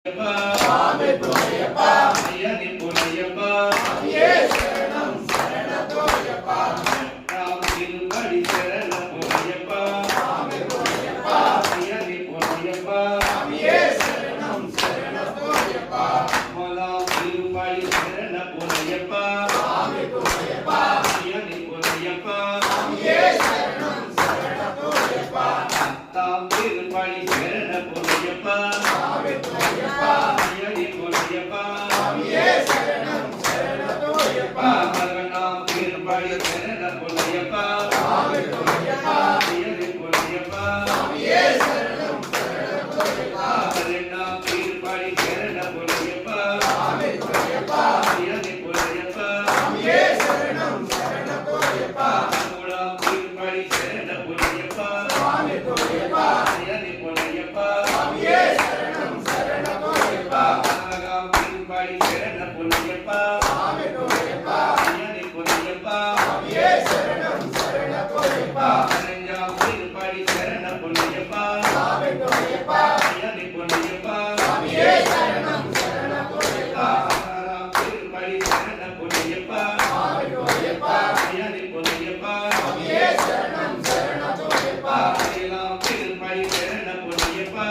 சுவாமி துணையப்பா ஐயனி புனையப்பா சாமியே சரணம் சரணதோயப்பா நாம் திருப்படி சரண புனையப்பா சாமி துணையப்பா ஐயனி புனையப்பா சாமியே சரணம் சரணதோயப்பா மலாம் திருப்படி சரண புனையப்பா சாமி துணையப்பா ஐயனி புனையப்பா சாமியே சரணம் சரணதோயப்பா தாம் திருப்படி சரண புனையப்பா சாமி துணையப்பா ஐயனி புனையப்பா சாமியே சரணம் சரணதோயப்பா மரணம் திருப்படி சரண புனையப்பா சாமி துணையப்பா ஐயனி புனையப்பா சாமியே சரணம் சரணதோயப்பா மரணம் திருப்படி சரண புனையப்பா சாமி துணையப்பா ஐயனி புனையப்பா சாமியே சரணம் சரணதோயப்பா மூலம் திருப்படி சரண புனையப்பா சாமி துணையப்பா ஐயனி புனையப்பா சாமியே சரணம் சரணதோயப்பா நாகம் திருப்படி சரண புனையப்பா சாமி துணையப்பா ஐயனி புனையப்பா சாமியே சரணம் சரணதோயப்பா நெஞ்சாம் திருப்படி சரண புனையப்பா சாமி துணையப்பா ஐயனி புனையப்பா சாமியே சரணம் சரணதோயப்பா நாகம் திருப்படி சரண புனையப்பா சாமி துணையப்பா ஐயனி புனையப்பா சாமியே சரணம் சரணதோயப்பா எல்லாம் திருப்படி சரண புனையப்பா